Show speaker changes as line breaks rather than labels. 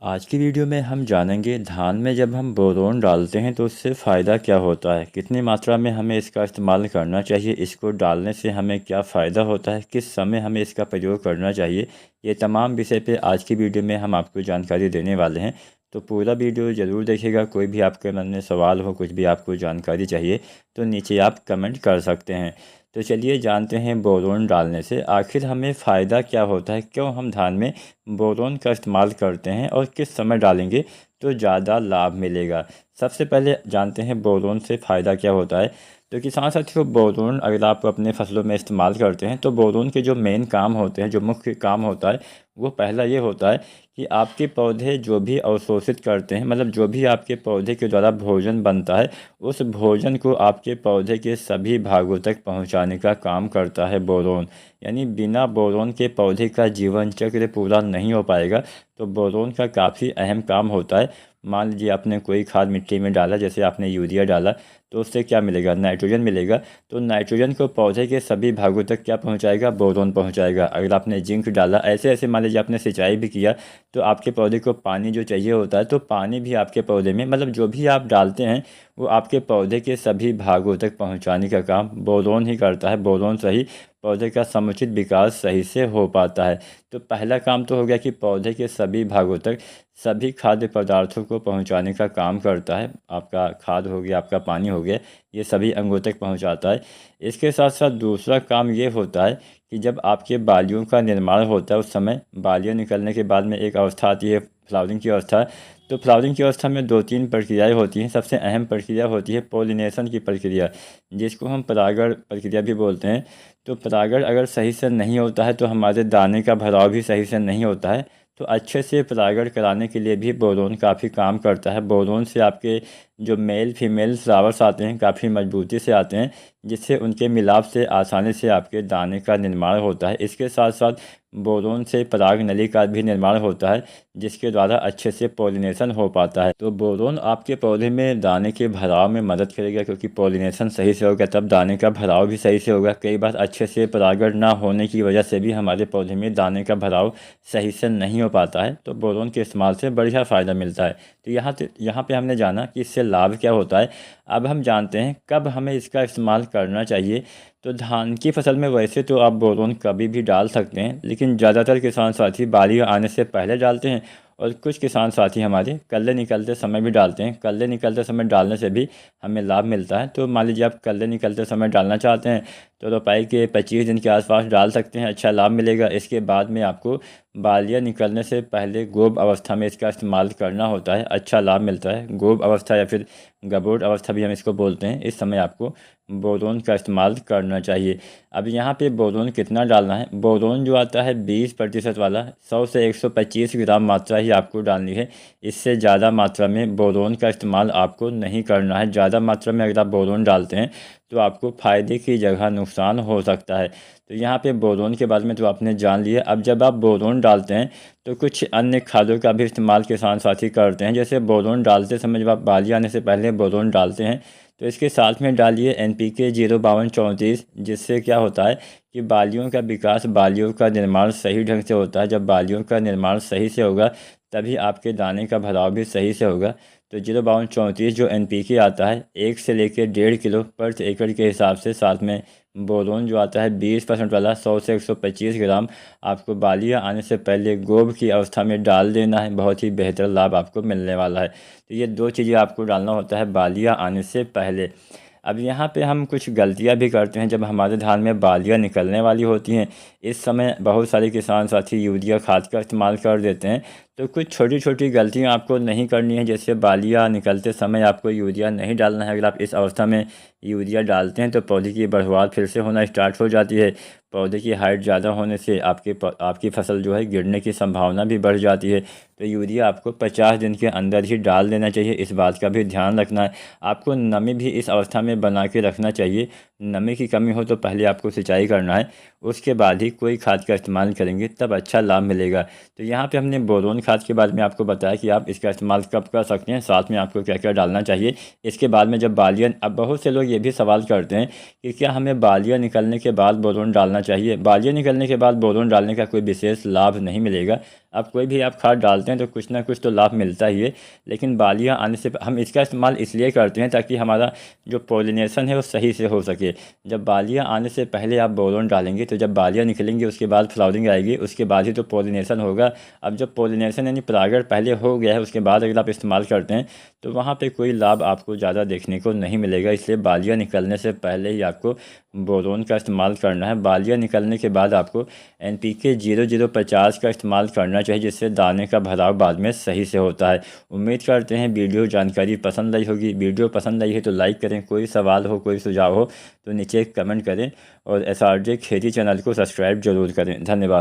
आज की वीडियो में हम जानेंगे धान में जब हम बोरोन डालते हैं तो उससे फ़ायदा क्या होता है, कितनी मात्रा में हमें इसका इस्तेमाल करना चाहिए, इसको डालने से हमें क्या फ़ायदा होता है, किस समय हमें इसका प्रयोग करना चाहिए। ये तमाम विषय पे आज की वीडियो में हम आपको जानकारी देने वाले हैं। तो पूरा वीडियो ज़रूर देखिएगा। कोई भी आपके मन में सवाल हो, कुछ भी आपको जानकारी चाहिए तो नीचे आप कमेंट कर सकते हैं। तो चलिए जानते हैं बोरोन डालने से आखिर हमें फ़ायदा क्या होता है, क्यों हम धान में बोरोन का इस्तेमाल करते हैं और किस समय डालेंगे तो ज़्यादा लाभ मिलेगा। सबसे पहले जानते हैं बोरोन से फ़ायदा क्या होता है। तो किसान साथियों, बोरोन अगर आप अपने फसलों में इस्तेमाल करते हैं तो बोरोन के जो मेन काम होते हैं, जो मुख्य काम होता है, वो पहला ये होता है कि आपके पौधे जो भी अवशोषित करते हैं, मतलब जो भी आपके पौधे के द्वारा भोजन बनता है, उस भोजन को आपके पौधे के सभी भागों तक पहुंचाने का काम करता है बोरोन। यानी बिना बोरोन के पौधे का जीवन चक्र पूरा नहीं हो पाएगा। तो बोरोन का काफ़ी अहम काम होता है। मान लीजिए आपने कोई खाद मिट्टी में डाला, जैसे आपने यूरिया डाला, तो उससे क्या मिलेगा, नाइट्रोजन मिलेगा। तो नाइट्रोजन को पौधे के सभी भागों तक क्या पहुंचाएगा, बोरोन पहुंचाएगा। अगर आपने जिंक डाला, ऐसे ऐसे मान लीजिए आपने सिंचाई भी किया, तो आपके पौधे को पानी जो चाहिए होता है, तो पानी भी आपके पौधे में, मतलब जो भी आप डालते हैं वो आपके पौधे के सभी भागों तक पहुंचाने का काम बोरोन ही करता है। बोरोन से ही पौधे का समुचित विकास सही से हो पाता है। तो पहला काम तो हो गया कि पौधे के सभी भागों तक सभी खाद्य पदार्थों को पहुंचाने का काम करता है। आपका खाद हो गया, आपका पानी हो गया, ये सभी अंगों तक पहुंचाता है। इसके साथ साथ दूसरा काम ये होता है कि जब आपके बालियों का निर्माण होता है, उस समय बालियाँ निकलने के बाद में एक अवस्था आती है, फ्लावरिंग की अवस्था। तो फ्लावरिंग की अवस्था में दो तीन प्रक्रियाएं होती हैं। सबसे अहम प्रक्रिया होती है पोलिनेशन की प्रक्रिया, जिसको हम परागण प्रक्रिया भी बोलते हैं। तो परागण अगर सही से नहीं होता है तो हमारे दाने का भराव भी सही से नहीं होता है। तो अच्छे से परागण कराने के लिए भी बोरोन काफ़ी काम करता है। बोरोन से आपके जो मेल फीमेल फ्लावर्स आते हैं काफ़ी मजबूती से आते हैं, जिससे उनके मिलाप से आसानी से आपके दाने का निर्माण होता है। इसके साथ साथ बोरोन से पराग नली का भी निर्माण होता है, जिसके द्वारा अच्छे से पॉलिनेशन हो पाता है। तो बोरोन आपके पौधे में दाने के भराव में मदद करेगा, क्योंकि पॉलिनेशन सही से होगा तब दाने का भराव भी सही से होगा। कई बार अच्छे से परागण ना होने की वजह से भी हमारे पौधे में दाने का भराव सही से नहीं हो पाता है। तो बोरोन के इस्तेमाल से बढ़िया फ़ायदा मिलता है। तो यहाँ पे हमने जाना कि इससे लाभ क्या होता है। अब हम जानते हैं कब हमें इसका इस्तेमाल करना चाहिए। तो धान की फसल में वैसे तो आप बोरोन कभी भी डाल सकते हैं, लेकिन ज़्यादातर किसान साथी बाली आने से पहले डालते हैं, और कुछ किसान साथी हमारे कल्ले निकलते समय भी डालते हैं। कल्ले निकलते समय डालने से भी हमें लाभ मिलता है। तो मान लीजिए आप कल्ले निकलते समय डालना चाहते हैं तो रोपाई के 25 दिन के आसपास डाल सकते हैं, अच्छा लाभ मिलेगा। इसके बाद में आपको बालियाँ निकलने से पहले गोब अवस्था में इसका इस्तेमाल करना होता है, अच्छा लाभ मिलता है। गोब अवस्था या फिर गबोट अवस्था भी हम इसको बोलते हैं। इस समय आपको बोरोन का इस्तेमाल करना चाहिए। अब यहाँ पे बोरोन कितना डालना है। बोरोन जो आता है 20% वाला, 100 से 125 ग्राम मात्रा ही आपको डालनी है। इससे ज़्यादा मात्रा में बोरोन का इस्तेमाल आपको नहीं करना है। ज़्यादा मात्रा में अगर आप बोरोन डालते हैं तो आपको फ़ायदे की जगह नुकसान हो सकता है। तो यहाँ पे बोरोन के बारे में तो आपने जान लिया। अब जब आप बोरोन डालते हैं तो कुछ अन्य खादों का भी इस्तेमाल किसान साथी करते हैं। जैसे बोरोन डालते समय जब आप बाली आने से पहले बोरोन डालते हैं तो इसके साथ में डालिए NPK 05234, जिससे क्या होता है कि बालियों का विकास, बालियों का निर्माण सही ढंग से होता है। जब बालियों का निर्माण सही से होगा तभी आपके दाने का भराव भी सही से होगा। तो 05234 जो NPK आता है 1 से लेकर 1.5 किलो प्रति एकड़ के हिसाब से, साथ में बोरोन जो आता है 20% वाला 100 से 125 ग्राम, आपको बालियाँ आने से पहले गोब की अवस्था में डाल देना है। बहुत ही बेहतर लाभ आपको मिलने वाला है। तो ये दो चीज़ें आपको डालना होता है बालियाँ आने से पहले। अब यहाँ पे हम कुछ गलतियाँ भी करते हैं जब हमारे धान में बालियाँ निकलने वाली होती हैं। इस समय बहुत सारे किसान साथी यूरिया खाद का इस्तेमाल कर देते हैं। तो कुछ छोटी छोटी गलतियाँ आपको नहीं करनी है। जैसे बालियाँ निकलते समय आपको यूरिया नहीं डालना है। अगर आप इस अवस्था में यूरिया डालते हैं तो पौधे की बढ़वार फिर से होना स्टार्ट हो जाती है। पौधे की हाइट ज़्यादा होने से आपकी फसल जो है गिरने की संभावना भी बढ़ जाती है। तो यूरिया आपको 50 दिन के अंदर ही डाल देना चाहिए। इस बात का भी ध्यान रखना है। आपको नमी भी इस अवस्था में बना के रखना चाहिए। नमी की कमी हो तो पहले आपको सिंचाई करना है, उसके बाद ही कोई खाद का इस्तेमाल करेंगे तब अच्छा लाभ मिलेगा। तो यहाँ पे हमने बोरोन खाद के बारे में आपको बताया कि आप इसका इस्तेमाल कब कर सकते हैं, साथ में आपको क्या क्या डालना चाहिए। इसके बाद में जब बालियाँ, अब बहुत से लोग ये भी सवाल करते हैं कि क्या हमें बालियाँ निकलने के बाद बोरोन डालना चाहिए। बालियाँ निकलने के बाद बोरोन डालने का कोई विशेष लाभ नहीं मिलेगा। अब कोई भी आप खाद डालते हैं तो कुछ ना कुछ तो लाभ मिलता ही है, लेकिन बालियाँ आने से हम इसका इस्तेमाल इसलिए करते हैं ताकि हमारा जो पोलिनेशन है वो सही से हो सके। जब बालियाँ आने से पहले आप बोरोन डालेंगे तो जब बालियाँ निकलेंगी उसके बाद फ्लावरिंग आएगी, उसके बाद ही तो पोलिनेशन होगा। अब जब पोलिनेशन यानी परागण पहले हो गया है उसके बाद अगर आप इस्तेमाल करते हैं तो वहाँ पे कोई लाभ आपको ज़्यादा देखने को नहीं मिलेगा। इसलिए बालियाँ निकलने से पहले ही आपको बोरोन का इस्तेमाल करना है। बालियाँ निकलने के बाद आपको NPK 0050 का इस्तेमाल करना चाहिए, जिससे दाने का भराव बाद में सही से होता है। उम्मीद करते हैं वीडियो जानकारी पसंद आई होगी। वीडियो पसंद आई है तो लाइक करें, कोई सवाल हो कोई सुझाव हो तो नीचे कमेंट करें और SRJ खेती चैनल को सब्सक्राइब जरूर करें। धन्यवाद।